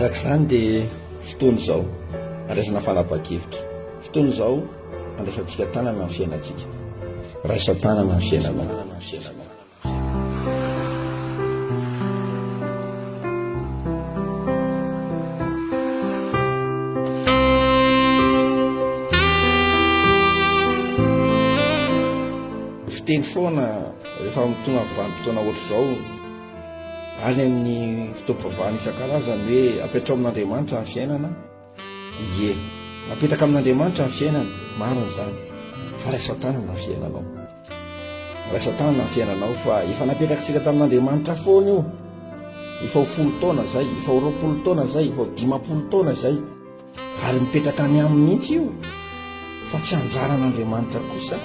arak'izany dia fotoana izao andraisana fanapa-kevitra, fotoana izao andraisantsika tanana amin'ny fiainantsika, raisa tanana amin'ny fiainanao. Fiteny foana rehefa tonga vanim-potoana ohatr'izao any amin'ny fitaovam-pivavahana isan-karazany hoe apetrao amin'Andriamanitra ny fiainana. Ie, apetraka amin'Andriamanitra ny fiainana, marina izany, fa raisa tanana ny fiainanao, raisa tanana ny fiainanao, fa efa napetrakatsika tamin'Andriamanitra foana io, efa ho 10 taona zay, efa ho 20 taona zay, efa ho 50 taona zay, ary mipetraka any aminy mihitsy io, fa tsy anjaran'Andriamanitra kosa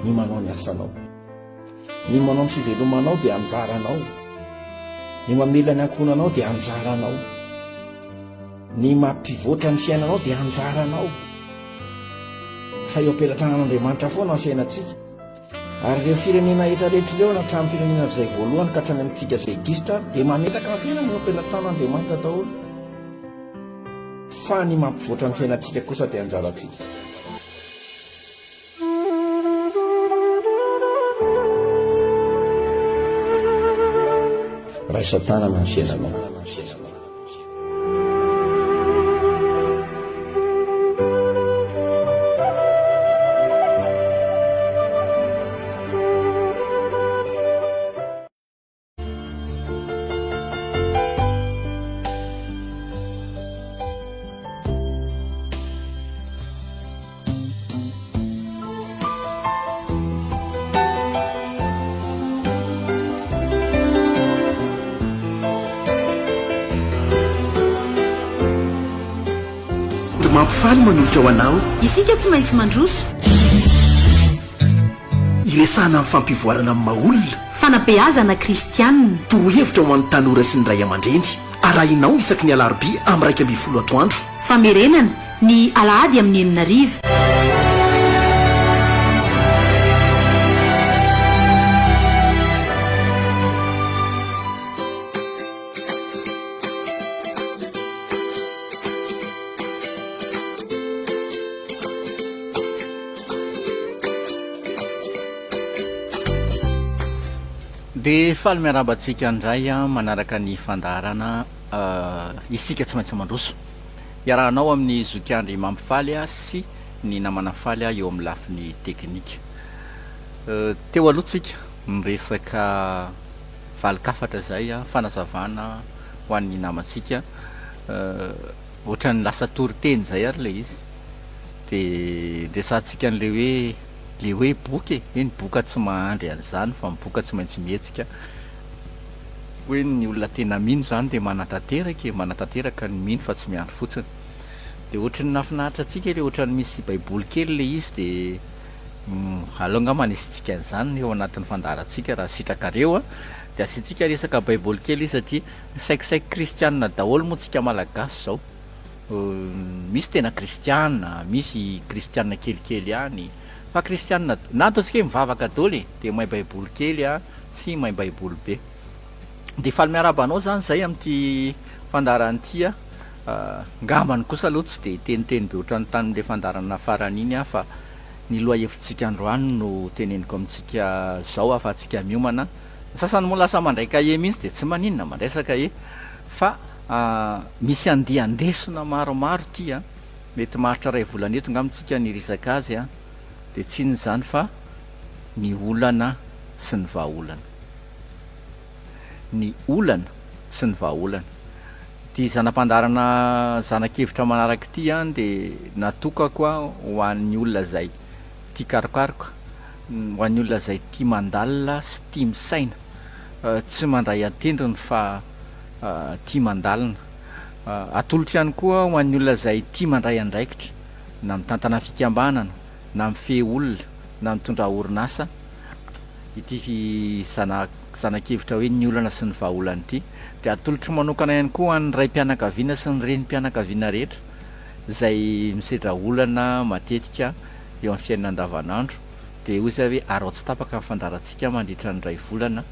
ny manao ny asanao, ny manao ny fivelomanao dia anjaranao, ny mamela ny ankonanao dia anjaranao, ny mampivoatra ny fiainanao dia anjaranao, fa eo am-pelatran'Andriamanitra foana ny fiainantsika. Ary ireo firenena rehetrarehetra ireo hatramin'ny firenena izay voalohany ka hatrany amintsika izay gisitra dia mametaka ny fiainana eo am-pelatran'Andriamanitra daholo, fa ny mampivoatra ny fiainantsika kosa dia anjarantsika. Raisa tanana ny fiainanao. Mampifaly manolotra ho anao isika tsy maintsy mandroso iresana amin'ny fampivoarana amin'ny maolona, fanabeazana kristianina, torohevitra ho an'ny tanora sy ny ray aman-dreny, arahinao isaky ny alarobia amin'ny 1:10 atoandro, famerenana ny alahady amin'ny 8:00. dia faly miarabantsika indray manaraka ny fandarana isika tsy maintsy mandroso iarahanao amin'ny zokiandry mampifaly sy ny namana faly eo amin'ny lafiny teknika. Teo alohatsika miresaka valikafatra zay fanazavana ho an'ny namantsika, ohatran'ny lasa toriteny zay ary le izy, dia resantsika an'le hoe boky hoe ny boka tsy mahandry an'izany fa miboka tsy maintsy mihetsika, hoe ny olona tena mino zany dia manatanteraka ny mino fa tsy miandry fotsiny. Dia ohatrany nafinahitra atsika le ohatrany misy baiboly kely le izy, dia alonga manisitsika an'izany eo anatin'ny fandarantsika raha sitrakareo dia asiantsika resaka baiboly kely izy satria saikisaiky kristianina daholo moa tsika malagasy zao, misy tena kristianina, misy kristianina kelikely ihany, fa kristianina na ataontsika hoe mivavaka daholo dia mahay baiboly kely sy mahay baiboly be. Dia faly miarabanao zany zay amin'ity fandaran'ity ngambany kosa aloha tsy dia teniteny be ohatran'ny tamin'le fandarana farany iny fa ny loha hevitsika androany no teneniko amintsika zao afatsika miomana. Sasany moa lasa mandray kahie mihitsy dia tsy maninona mandresaka fa misy andehandesona maromaro ty mety maharitra ray volana eto ngamitsika nirisaka azy dia tsy iny zany fa ny olana sy ny vahaolana, ny olana sy ny vahaolana. Ty zanam-pandarana zanakevitra manaraka ity dia natokako ho an'ny olona zay tia karokaroka, ho an'ny olona zay tia mandalina sy tia misaina, tsy mandray atendriny fa tia mandalina. Atolotra ihany koa ho an'ny olona zay tia mandray andraikitra na mitantana fikambanana na mifehy olona na mitondra orinasa. Ity zanakevitra hoe ny olana sy ny vahaolana ity dia atolotra manokana ihany koa an'ny ray mpianakaviana sy ny renim-pianakaviana rehetra zay misedra olana matetika eo amin'ny fiainana andavanandro, dia hoy izay hoe arao tsy tapaka ny fandarantsika mandritra ny ray volana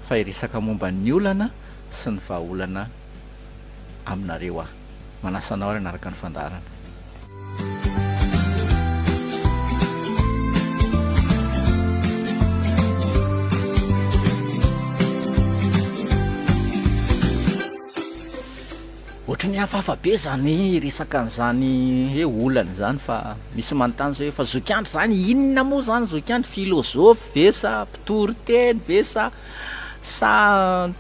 fa iresaka momba ny olana sy ny vahaolana aminareo manasanao ary anaraka ny fandarana. Ohatra ny hafahafa be zany resaka n'izany hoe olana zany, fa misy manontany zay fa zokiandry zany inona moa zany zokiandry, filôzôfy ve sa mpitory teny ve sa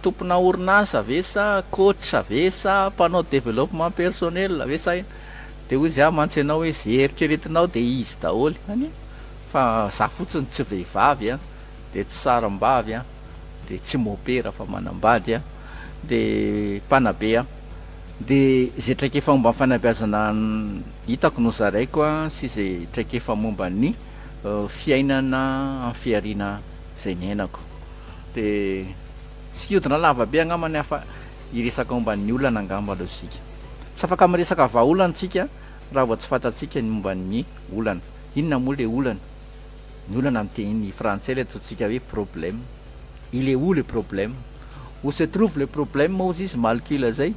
tompona orinasa ve sa coach ve sa mpanao développement personnel ve sa de hoy izy mantsy ianao hoe zay eritreretinao de izy daholo any, fa za fotsiny tsy vehivavy de tsy saram-bavy de tsy mopera fa manambady de mpanabe de zay traikefa momba ny fanabeazana hitako no zaraiko sy zay traikefa momba ny fiainana amin'ny fiariana zay niainako, de tsy hodina lava be agnamany hafa iresaka momba ny olana angamba aloha sika, tsy afaka miresaka vahaolana tsika raha vao tsy fantatsika ny momba ny olana. Inona moa le olana? Ny olana amin'ny teny frantsay le ataontsika hoe problème. Il est où le problème? Où se trouve le problème moa izy malkila zay,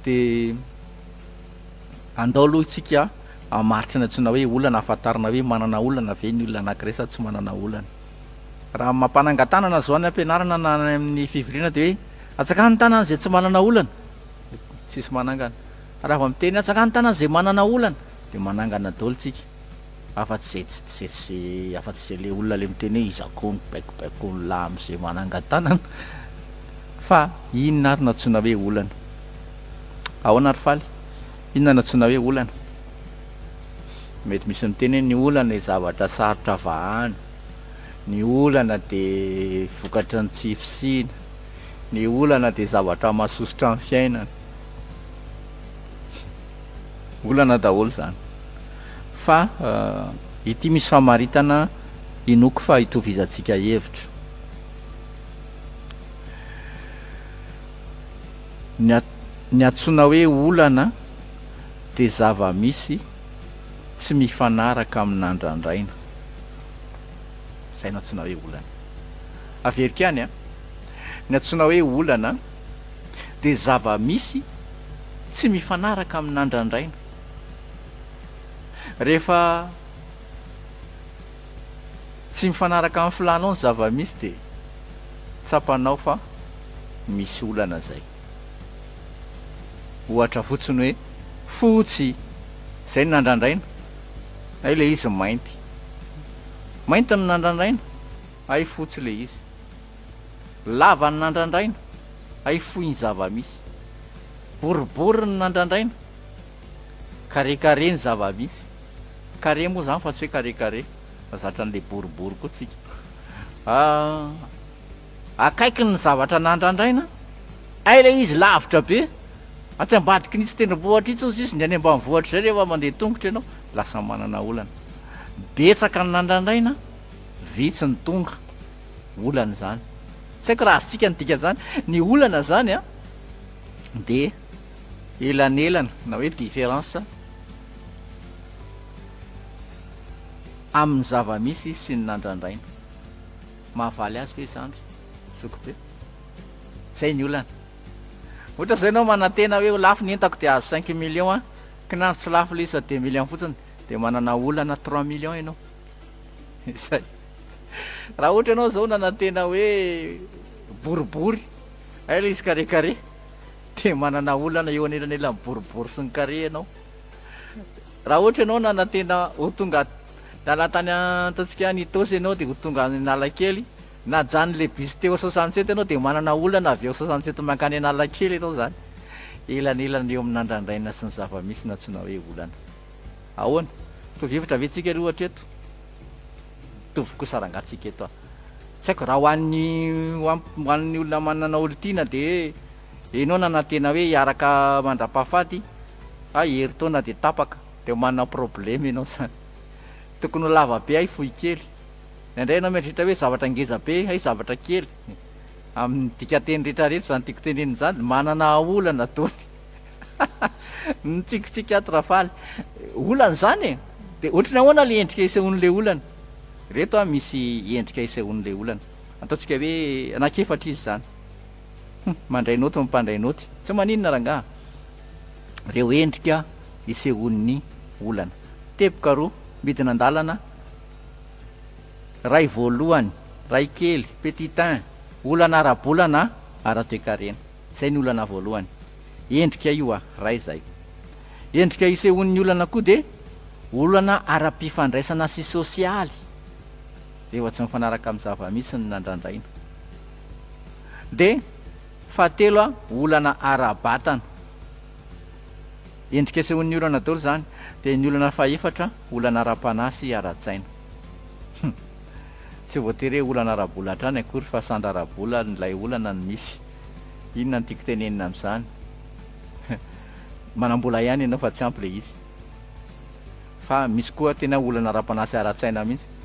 de andao aloha itsika amaritra ny antsoina hoe olana, afantarina hoe manana olana ve ny olona anankiray sa tsy manana olana. Raha mampanangatanana zao ny ampianarana na amin'ny fivoriana de hoe atsakany tanana zay tsy manana olana, tsisy manangana. Raha vao miteny atsakany tanana zay manana olana de manangana daholo tsika, afa-tsy zay le olona le miteny hoe izakony baikobaikony lahy am'izay manangan-tanana, fa inona ary natsoina hoe olana? Ahoana ary faly, inona natsoina hoe olana? Mety misy miteny ny olana ny zavatra sarotra vahana, ny olana de vokatra ny tsy fisina, ny olana de zavatra mahasosotra ny fiainana, olana daholo zany. Fa ity misy famaritana inoko fa hitovizantsika hevitra. Ny antsoina hoe olana de zava-misy tsy mifanaraka amin'andrandraina, zay no antsoina hoe olana. Averika any ny antsoina hoe olana de zava-misy tsy mifanaraka amin'andrandraina. Rehefa tsy mifanaraka amin'ny filanao ny zava-misy de tsapanao fa misy olana zay. Ohatra fotsiny hoe fotsy zay ny nandrandraina, ay le izy mainty ny nandrandraina, ay fotsy le izy. Lava ny nandrandraina, ay fohy ny zava-misy. Boribory ny nandrandraina, carré ny zava-misy. Carré moa zany fa tsy hoe carré fa zatra an'le boribory koa tsika. Akaiky ny zavatra nandrandraina, ay le izy lavitra be, atsy ambadiky ny tsy tendrombohatra itsy izy ny any ambanivohatra zay rehefa mandeha tongotra ianao lasa manana olana. Betsaka ny nandrandraina, vitsy ny tonga, olana zany. Tsy haiko raha azontsika nydika zany, ny olana zany de elanelana na hoe différence amin'ny zava-misy sy ny nandrandraina. Mahavaly azy ve zandry? Soko be. Zay ny olana. Ohatra zay anao manantena hoe lafo ny entako de azo 5 millions kinany tsy lafo le isa 2 millions fotsiny de manana olana 3 millions ianao. Zay. Raha ohatra ianao zao nanantena hoe boribory, ay le izy carré de manana olana eo anelanelany boribory sy ny carré ianao. Raha ohatra ianao nanantena ho tonga tany ataontsika ny Itosy ianao de ho tonga Analakely, na jany le bus teo 67 ianao de manana olana avy eo 67 mankany Analakely ianao zany. Elanelana eo amin'ny nandrandraina sy ny zava-misy natsoina hoe olana. Ahoana? Tovhevitra ve tsika ry ohatra eto? Tovy koa sarangatsika eto Tsy haiko raha ho an'ny olona manana olontiana de ianao nanantena hoe hiaraka mandrapahafaty, heritaona de tapaka de manana problème ianao zany. Tokony ho lava be ay fohy kely. Indray ianao mieritreritra hoe zavatra ngeza be ay zavatra kely. Amin'ny dikateny rehetrarehetra zany tiako teneniny zany, manana olana tony. Ny tsikotsikatra faly. Olana zany de ohatrany ahoana le endrika isehon'le olana. Reto misy endrika isehon'le olana. Ataontsika hoe anakefatra izy zany. Mandray naoty mampandray naoty. Tsy maninona rangaha. reo endrika isehon'ny olana. Teboka roa midina an-dalana, ray voalohany, ray kely, petitin, olana ara-bolana, ara-toekarena. Zay ny olana voalohany. Endrika io ray zay. Endrika isehon'ny olana koa de olana ara-pifandraisana sy sosialy. Efa tsy mifanaraka amin'ny zava-misy ny nandrandraina. De fahatelo olana ara-batana. Endrika isehon'ny olana daholo zany. De ny olana fahaefatra olana ara-panahy sy ara-tsaina. Tsy voatery olana ara-bola hatrany akory fa sandra ara-bola nylay olana ny misy. Inona no tiako tenenina amin'izany? Manam-bola ihany ianao fa tsy ampy le izy. Fa misy koa tena olana ara-panahy sy ara-tsaina mihitsy.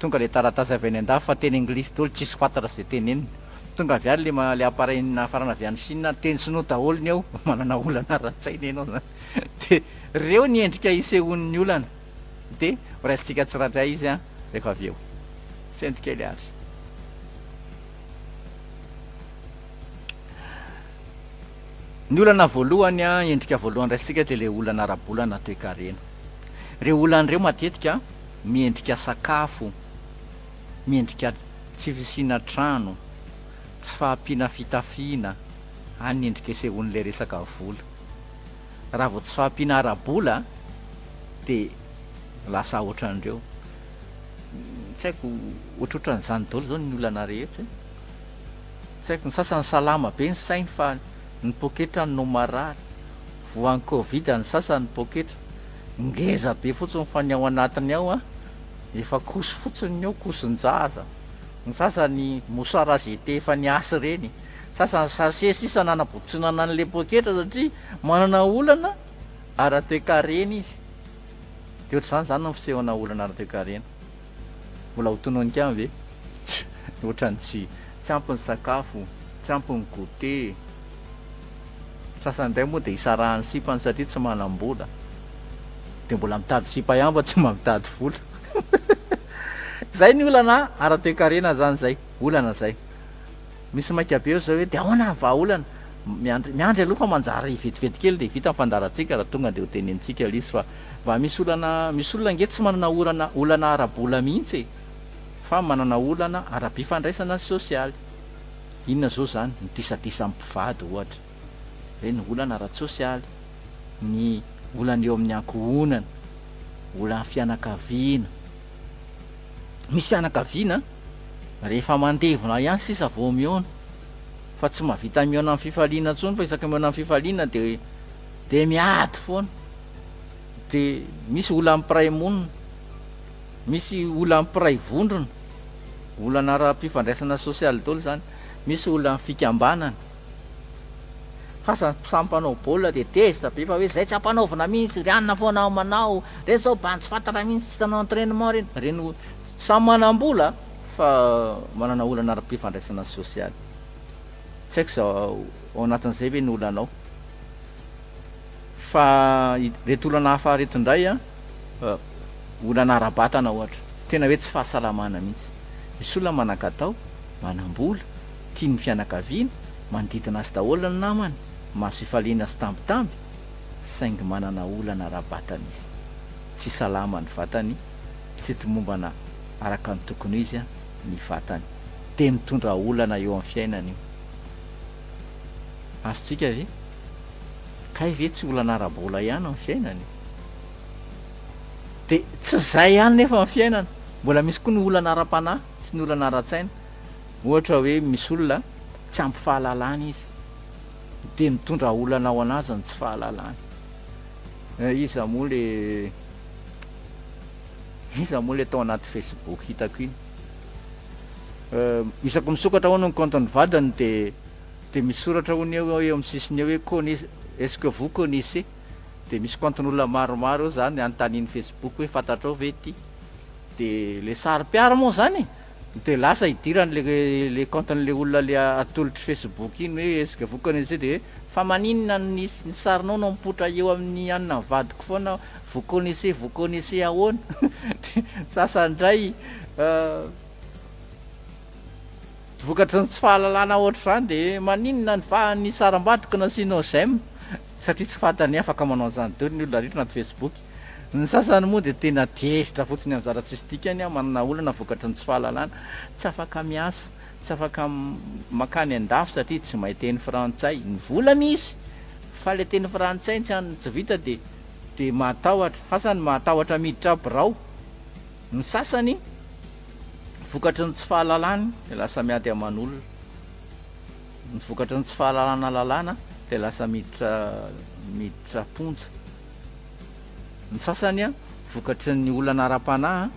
Tonga le taratasy avy any an-dafy fa teny anglisy daholo tsisy fantatra zay teneniny. Tonga avy any le appareil farana avy any Chine teny sinoa daholo ny ao manana olana ara-tsaina ianao zany. De reo ny endrika isehon'ny olana. De raisintsika tsirairay izy rehefa avy eo. Sendrika kely azy. Ny olana voalohany endrika voalohany raisintsika de le olana ara-bolana toe-karena. Reo olan'ireo matetika miendrika sakafo, miendrika tsy fisina trano, tsy fahampiana fitafiana, any endrika isehon'le resaka vola. Raha vao tsy fahampiana ara-bola de lasa ohatran'ireo. Tsy haiko ohatrohatran'izany daholo zao ny olana rehetra. Tsy haiko ny sasany salama be ny sainy fa ny poketra no marary. Voan'ny Covid ny sasany poketra. Ngeza be fotsiny fa ny ao anatiny ao efa koso fotsiny ao, koson-jaza. Ny sasany mosara zete efa niasy reny. Sasany sase sisa nanabotsinana an'le poketra satria manana olana ara-toe-karena izy. De ohatr'izany zany no fisehona olana ara-toe-karena. Mbola ho tononika ve? Ohatrany tsy ampy ny sakafo, tsy ampy ny goûter. Sasany indray moa de isarahany sipany satria tsy manam-bola. De mbola mitady sipa ihany fa tsy mamitady vola. Zay ny olana ara-toe-karena zany zay, olana zay. Misy maika be zao hoe de ahoana ny vahaolana? Miandry aloha fa manjary vetivety kely de vita fandarantsika raha tonga de ho tenenitsika le izy fa mba misy olana nge tsy manana olana ara-bola mihitsy fa manana olana ara-pifandraisana sosialy. Inona zao zany? Ny disadisa mpivady ohatra. Zay ny olana ara-tsosialy. Ny olana eo amin'ny ankohonana, olana fianakaviana. Misy fianakaviana rehefa mandevona ihany sisa vao miona, fa tsy mahavita miona amin'ny fifaliana intsony fa isaka miona amin'ny fifaliana de miady foana. De misy olana mpiray monina, misy olana mpiray vondrona, olana ara-pifandraisana sosialy daholo zany. Misy olana fikambanana. Fasa sampanao baolina de tezitra be fa hoe zay tsy ampanaovina mihitsy, rianina foana manao, re zao ba tsy fantatra mihitsy tsy tanao entraînement reny. Reny samy manam-bola fa manana olana ara-pifandraisana sosialy. Tsy haiko zao ao anatin'izay ve ny olanao. Fa reto olana hafa reto indray olana ara-batana ohatra. Tena hoe tsy fahasalamana mihitsy. Misy olona manan-katao, manam-bola, tia ny fianakaviana, manodidina azy daholo ny namany, mahasifaliana sy tambitamby, saingy manana olana ara-batana izy. Tsy salama ny vatany, tsy tomombana araka ny tokony izy ny vatany. De mitondra olana eo amin'ny fiainana io. Azontsika ve? Kay ve tsy olana ara-bola ihany amin'ny fiainana? De tsy zay ihany nefa amin'ny fiainana. Mbola misy koa ny olana ara-panahy sy ny olana ara-tsaina. Ohatra hoe misy olona tsy ampy fahalalana izy, de mitondra olana ao anazy ny tsy fahalalana. Iza moa le tao anaty Facebook hitako iny. Isako misokatra hono ny compte ny vadiny de misoratra hono eo amin'ny sisiny eo hoe est-ce que vous connaissez? De misy compten'olona maromaro zany anontaniany Facebook hoe fantatrao ve ty? De le sary-piara moa zany de lasa idirany le compten'le olona le atolotry Facebook iny hoe est-ce que vous connaissez? De fa maninona ny sarinao no mipotra eo amin'ny anina ny vadiko foana, vous connaissez ahoana? Sasany indray vokatry ny tsy fahalalana ohatr'izany de maninona ny saram-badiko nasianao j'aime? satria tsy fantany afaka manao an'izany daholo ny olona rehetra anaty Facebook. Ny sasany moa dia tena tesitra fotsiny amin'ny zaratsistikany a, manana olana vokatry ny tsy fahalalana, tsy afaka miasa, tsy afaka makany an-dafy satria tsy mahay teny frantsay. Ny vola misy fa le teny frantsay tsy vita dia matahotra. Sasany matahotra miditra birao, ny sasany vokatry ny tsy fahalalany dia lasa miady aman'olona, ny vokatry ny tsy fahalalana lalàna dia lasa miditra ponja. Ny sasany a vokatry ny olana ara-panahy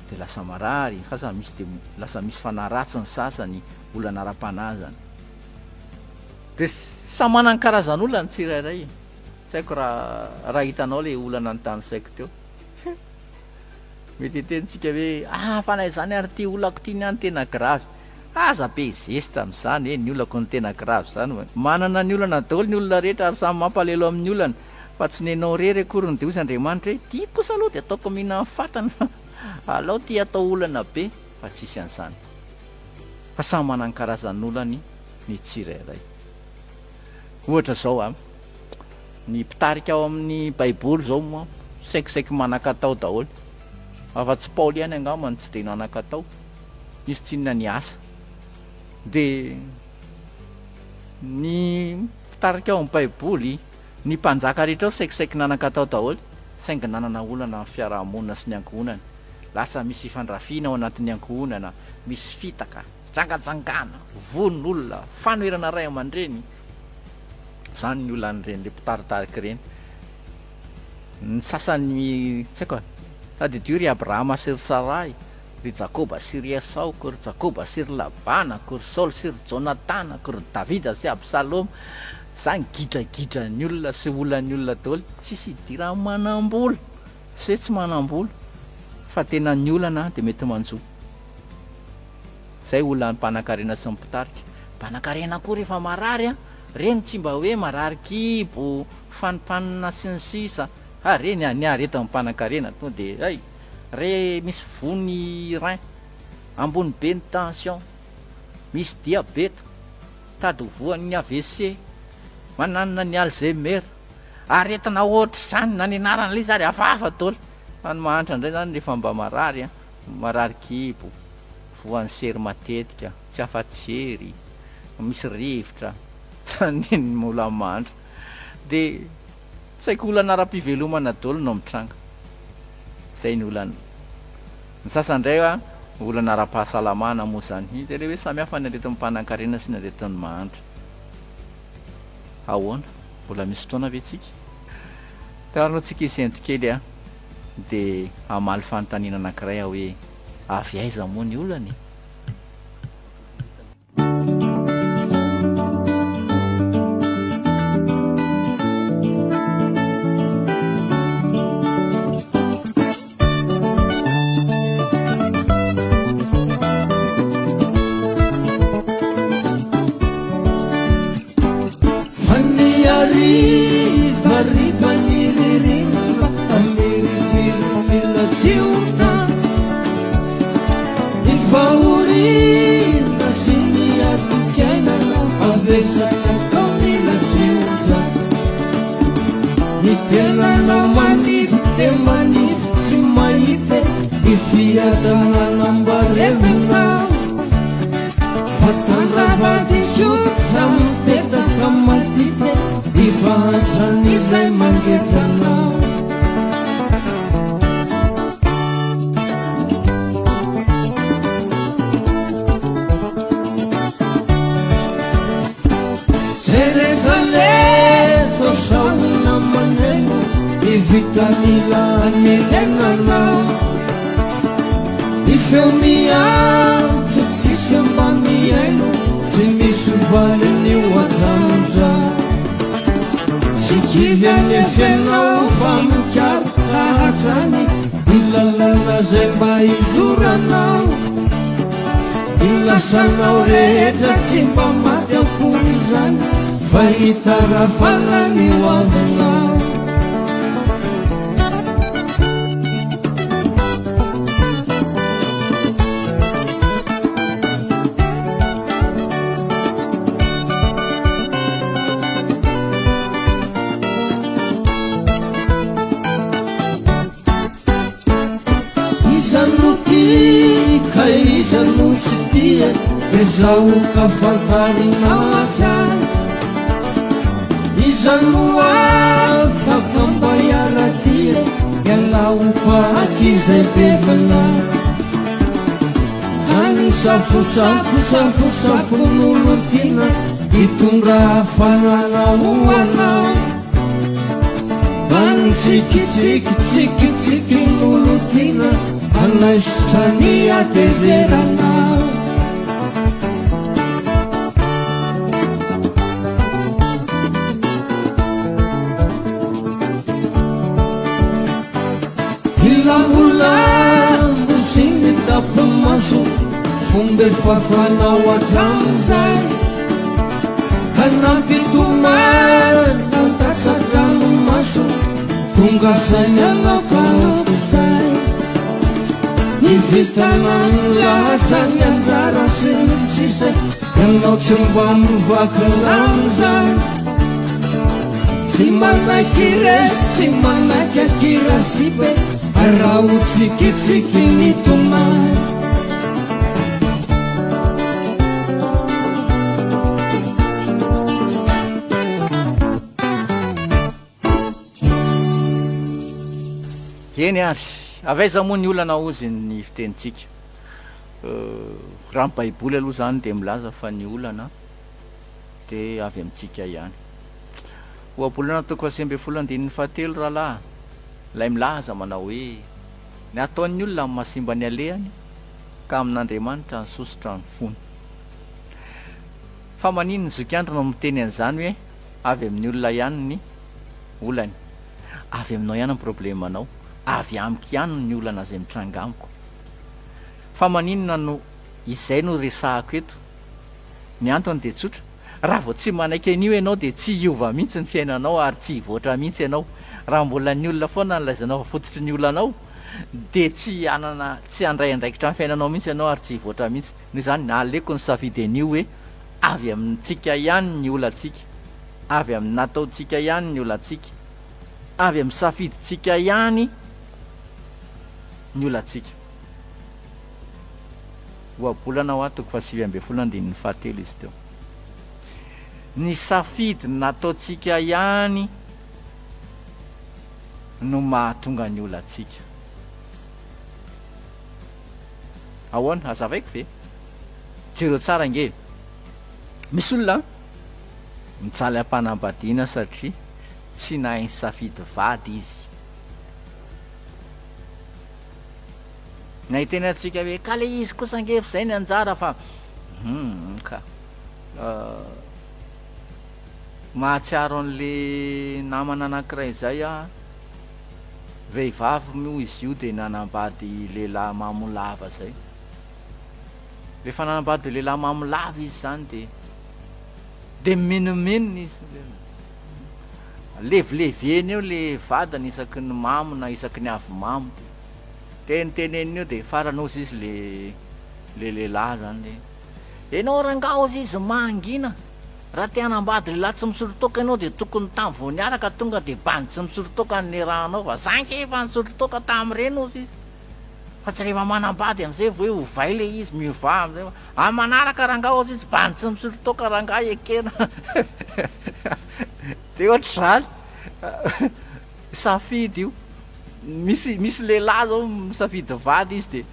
dia lasa marary, ny sasany misy dia lasa misy fanaratsy ny sasany olana ara-panahy zany. Dia samy manana ny karazan'olona ny tsirairay. Tsy haiko raha hitanao le olana ny tany saiko teo. Mety tentsika hoe fanahy zany ary ty olako ty niany tena gravy. Aza be zesta amin'izany ny olako ny tena gravy zany. Manana ny olana daholo ny olona rehetra ary samy mampalelo amin'ny olana, fa tsy nenao rery akory ny de ozy Andriamanitra hoe ty kosa aloha dia ataoko mihina fatana, alao ty atao olana be, fa tsisy an'izany. Fa samy manana ny karazan'olany ny tsirairay. Ohatra zao ny mpitarika ao amin'ny baiboly zao moa saikisaiky manan-katao daholo, afa-tsy Paoly ihany angambany tsy dia nanan-katao, izy tsy inona ny asa. Dia ny mpitarika ao amin'ny baiboly, ny mpanjaka rehetra ao saikisaiky nanan-katao daholo, saingy nanana olana amin'ny fiarahamonina sy ny ankohonana. Lasa misy fandrafiana ao anatin'ny ankohonana, misy fitaka, jangajangana, vonon'olona, fanoherana ray aman-dreny. Zany ny olan'ireny le mpitaritarika ireny. Ny sasany tsy haiko sady dio ry Abrahama sy ry Sarai, ry Jakoba sy ry Esau, ry Jakoba sy ry Labana, ry Saul sy ry Jonatana, ry Davida sy Absaloma. Zany gidragidra ny olona sy olan'ny olona daholo, tsisy idirany manam-bola sy hoe tsy manam-bola, fa tena ny olana dia mety manjo. Zay olan'ny mpanan-karena sy ny mpitarika. Mpanan-karena koa rehefa marary reny tsy mba hoe marary kibo, fanimpanina sy ny sisa. Reny ny aretan'ny mpanan-karena tonga dia re misy vony rein, ambony be ny tension, misy diabeta, tady voan'ny AVC, mananana ny Alzheimer, aretina ohatry zany na ny anarana le zary hafahafa daholo. Fa ny mahantra indray zany rehefa mba marary marary kibo, voan'ny sery matetika, tsy afa-tsery, misy rivotra, zany ny mola mahantra. Dia tsy haiko olana ara-pivelomana daholo no mitranga. Zay ny olana. Ny sasandray olana ara-pahasalamana moa zany. Dia le hoe samy hafa ny aretin'ny mpanan-karena sy ny aretin'ny mahantra. Ahoana? Mbola misy fotoana ve tsika? Taranao tsika izento kely dia hamaly fanontaniana anankiray hoe avy aiza moa ny olana? Ilasanao rehetra tsy mba maty akory zany, fa hitarafana ny hoavinao. ratia ezaoka fantarina atrany izanoafakambayaratia ialaopaakizay bevana any safosafosafosafo nolotina itonga fananao anao anitsikitsikitsikitsiki nolotina anasitrany atezeranao ilamolambo sy ny tapomaso fombe fafanao atramizay kanampitoman antatsatrano maso tonga zany anaokazay ny vitanany lahatra ny anjara sy ny sisay anao tsy mba mivakilamizay tsy manaiky resy tsy manaiky akirasibe araho tsikitsiky ny tomay eny ary avaiza moa ny olana ozy ny fitenitsika raha ny baiboly aloha zany de milaza fa ny olana de avy amintsika ihany oabolana toko fasembe folo andininy fahatelo rahalahy lay milaza manao hoe ny ataon'ny olona amin'ny mahasimba ny alehany ka amin'Andriamanitra ny sosotra ny fony fa manino ny zokiandro no miteny an'izany hoe avy amin'ny olona ihany ny olany avy aminao ihany ny problemanao avy amiko ihany ny olana zay mitranga amiko fa maninona no izay no resahako eto ny antony de tsotra raha vao tsy manaiky an'io ianao de tsy hiova mihitsy ny fiainanao ary tsy hivoatra mihitsy ianao raha mbola ny olona foana nolaizanao fa fototry ny olanao de tsy anana tsy andray andraikitra ny fiainanao mihitsy ianao ary tsy hivoatra mihitsy noho zany naleko ny safidy an'io hoe avy amintsika ihany ny olantsika avy amin'ny nataontsika ihany ny olantsika avy amin'ny safiditsika ihany ny olantsika oabolana ho atoko fa 7:10 izy teo ny safidy nataontsika ihany no mahatonga ny olantsika ahoana azavaiko ve jereo tsara nge misy olona mitsaly ampanambadiana satria tsy nahay ny safidy vady izy nahiteny atsika hoe ka le izy kosa angefy zay ny anjara fa ka mahatsiaro an'le namana anankiray zay a vehivavy moa izy io de nanambady lehilahy mamolava zay rehefa nanambady lehilahy mamolava izy zany de menomenona izy levileveny eo le vadany isaky ny mamo na isaky ny avy mamo teniteneny eo de faranozy izy le lehilahy zany de enao rangao izy izy mangina raha te hanambady lehilahy tsy misorotoka ianao de tokony tamy vo niaraka tonga de bany tsy misorotoka ny rahanao fa zanky efa nisorotoka tam'ireny ozy izy fa tsy rehefa manambady am'izay vo hoe ovay le izy miova am'izay manaraka rangao izy izy bany tsy misorotoka rangah ekena de ohatra zany safidy io misy lehilahy zao misafidy vady izy de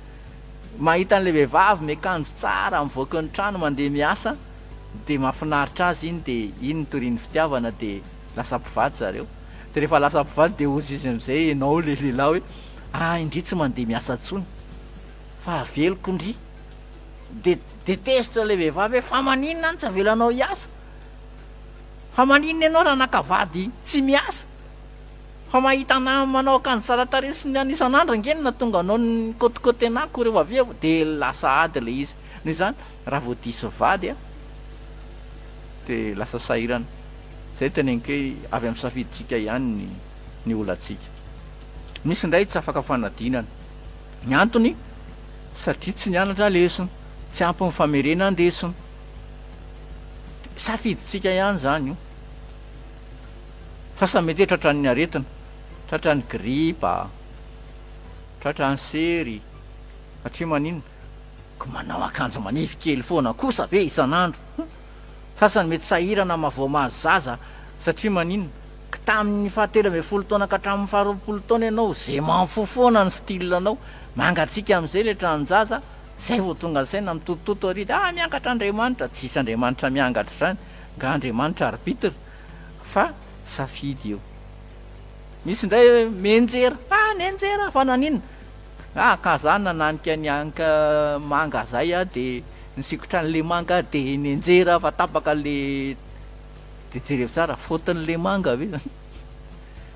mahita an'le vehivavy miakanjo tsara mivoaka ny trano mandeha miasa de mahafinaritra azy iny de iny nitorian'ny fitiavana de lasa mpivady zareo de rehefa lasa mpivady de ozy izy am'izay enao le lehilahy hoe indri tsy mandeha miasa tsony fa aveloko ndry de tesitra le vehivavy hoe fa maninona any tsy avelanao hiasa fa maninona ianao raha nakavady tsy miasa fa mahita na manao akanjo tsara tarehy sy ny anisan'andro angeny na tonga anao ny kôtikôtenako rehefa avy eo de lasa ady le izy noho zany raha vao diso vady a de lasa sahirana zay teneniko hoe avy amin'ny safiditsika ihany ny olantsika misy ndray tsy afaka fanadinana ny antony satria tsy nianatra lesona tsy ampy ny famerena andesona safiditsika ihany zany io fa samety hoe tratran'ny aretina tratran'ny gripa tratran'ny sery satria maninona ko manao akanjo manify kely foana kosa ve isan'andro. Sasany mety sahirana mahavoamahazo zaza satria maninona ka tamin'ny 17 taona ka hatramin'ny 20 taona ianao zay manfofoana ny stylanao mangatsika amin'izay le tranonjaza zay vo tonga saina mitotototo arida miangatra Andriamanitra. Tsisy Andriamanitra miangatra zany nga Andriamanitra arbitre fa safidy eo. Misy indray menjera nenjera fa nanina kazana nanika nianka manga zay de nisikotra n'le manga de nenjera fa tapaka le de jereo tsara faotin'le manga ve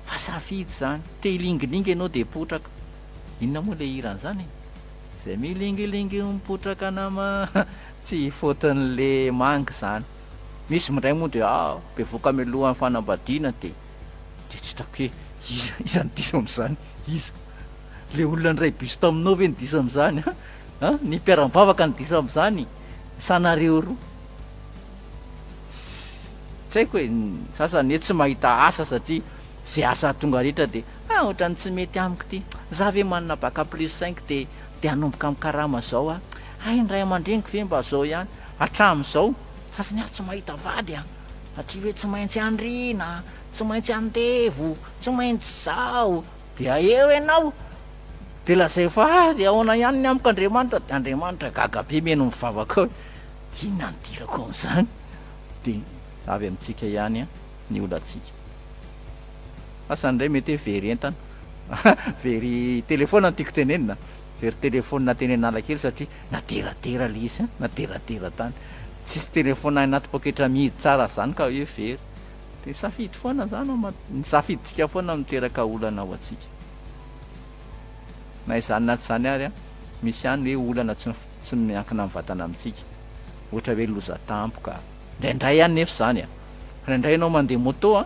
fa safidy zany te hilingilingy ianao de potraka. Inona moa le iran'zany zay milingilingy mipotraka nama tsy faotin'le manga zany. Misy mindray moa de bevoaka milohan'ny fanambadiana de tsy hitako hoe iza ny diso am'zany iza le olona nyray biso taminao ve ny diso am'zany ny mpiara-mivavaka ny diso am'zany sanareo roa tsy haiko hoe sasany tsy mahita asa satria zay asa tonga rehetra de ohatrany tsy mety amiko ty za ve manana baka plus 5 de hanomboka amin'ny karama zao indray aman-dreniko ve mba zao ihany hatramin'izao sasany tsy mahita vady satria hoe tsy maintsy andrina tsy maintsy andevo tsy maintsy zao de eo ianao de lazay fa de ahoana ihany ny amiko Andriamanitra de Andriamanitra gagabe meno mivavaka ao tiana nidirako am'zany de avy amintsika ihany ny olantsika asan'indray mety hoe very entana very telefona no tiako tenenina very telefona tenena alakely satria nateratera le izy nateratera tany tsisy telefona anaty poketra mihidy tsara zany ka hoe very de safidy foana zany nisafiditsika foana miteraka olana ao atsika na izany naty zany ary misy ihany hoe olana tsy miankina mivatana amintsika ohatra hoe loza tampoka indraindray ihany nefa zany indraindray ianao mandeha moto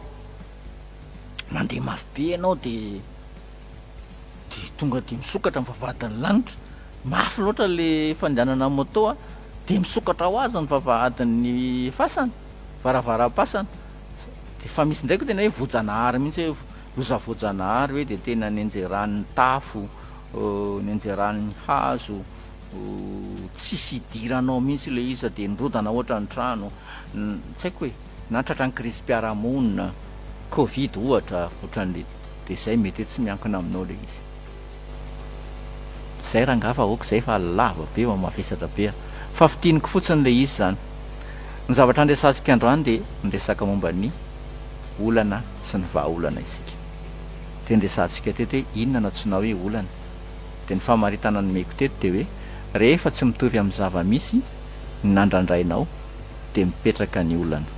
mandeha mafy be ianao de tonga de misokatra mivavahadin'ny lanitra mafy loatra le fandehanana moto de misokatra ho azy ny vavahadin'ny fasana varavaram-pasana de fa misy ndraiky tena hoe vojanahary mihitsy hoe lozavojanahary hoe de tena nenjeran'ny tafo nenjeran'ny hazo tsisy idiranao mihitsy le iza de nirodana ohatra ny trano tsy haiko hoe natratra ny crise mpiaramonina covid ohatra ohatran'le de zay mety hoe tsy miankina aminao le izy zay raha ngafa aoka zay fa lava be mafesatra be fa fitiniko fotsiny le izy zany ny zavatra andresasika androany de ndresaka momba ny olana sy ny vahaolana isika de ndresantsika teto hoe inona natsoina hoe olana de ny famaritana ny meko teto de hoe rehefa tsy mitovy amin'ny zava-misy ny nandrandrainao de mipetraka ny olana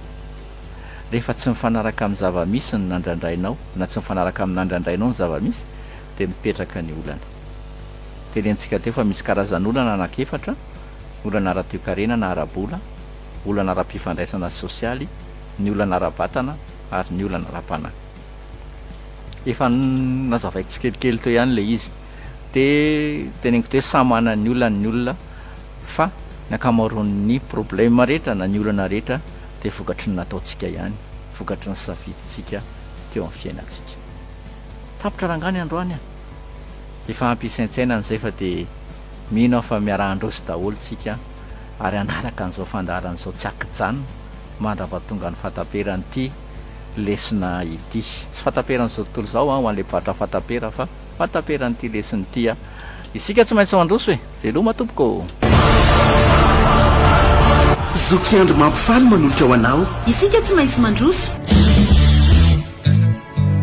rehefa tsy mifanaraka amin'ny zava-misy ny nandrandrainao na tsy mifanaraka amin'ny nandrandrainao ny zava-misy de mipetraka ny olana tenentsika teo fa misy karazan'olana anakefatra olana ara-toekarena na ara-bola olana ara-pifandraisana sosialy ny olana ara-batana ary ny olana ara-panahy efa nazavaiko tsikelikely teo ihany le izy de teneniko te hoe samy manana ny olana ny olona fa ny akamaroan'ny problème rehetra na ny olana rehetra de vokatry ny nataontsika ihany vokatry ny safiditsika teo amin'ny fiainantsika tapitra rangany androany efa ampisaintsaina n'izay fa de mino aho fa miarahandrosy daholo tsika ary anaraka an'izao fandaharan'izao tsy akijanona mandrava tonga ny fataperany ity lesona ity tsy fataperan'izao tontolo zao ho an'le mpivatra fatapera fa fataperan'ity lesony ity isika tsy maintsy mandroso veloma tompoko zokiandro mampifaly manolotra ho anao isika tsy maintsy mandroso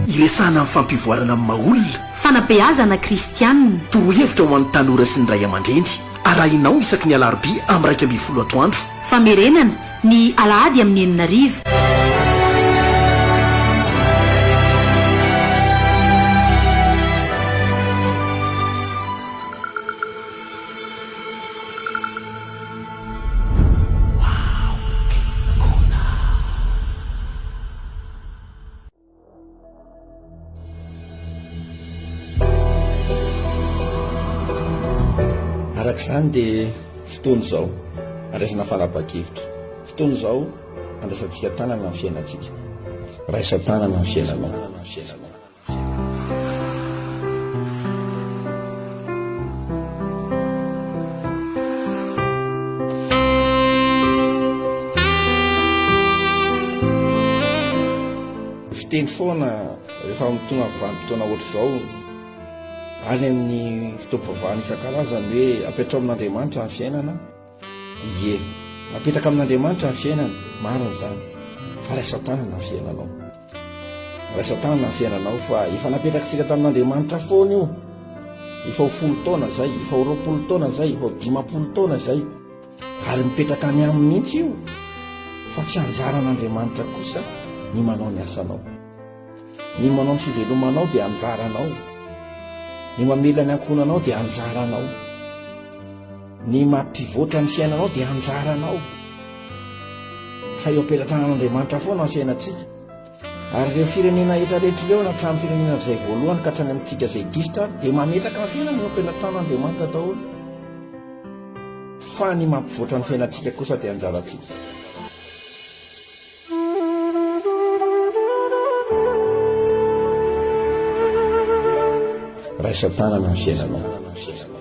iresahana amin'ny fampivoarana amin'ny maolona fanabeazana kristianina torohevitra ho an'ny tanora sy ny ray aman-drendry arahinao isaky ny alarobia amin'ny 1 atoandro famerenana ny alahady amin'ny 8 zany de fotoany zao andraisana fara-pakevitra fotoany zao andraisantsika tanana amin'ny fiainantsika raisa tanana amin'ny fiainanao fiteny foana rehefa tonga vanim-potoana ohatr'izao any amin'ny fitoam-pivavahana isan-karazany hoe apetrao amin'Andriamanitra ny fiainana. Ie, apetraka amin'Andriamanitra ny fiainana, marina zany. Fa raisan-tanana ny fiainanao. Raisan-tanana ny fiainanao fa efa napetrakatsika tamin'Andriamanitra foana io. Efa ho 10 taona zay, efa ho 20 taona zay, efa ho 50 taona zay. Ary mipetraka any aminy mihitsy io. Fa tsy anjaran'Andriamanitra kosa ny manao ny asanao. Ny manao ny fivelomanao dia anjaranao. Ny mamela ny ankonanao dia anjaranao. Ny mampivoatra ny fiainanao dia anjaranao. Fa eo am-pelatanan'Andriamanitra foana ny fiainantsika. Ary ireo firenena rehetrarehetra ireo na hatramin'ny firenena izay voalohany ka hatrany amintsika izay gisitra dia mametaka ny fiainana eo am-pelatanan'Andriamanitra daholo. Fa ny mampivoatra ny fiainantsika kosa dia anjarantsika. Raisan-tanana ny fiainanao.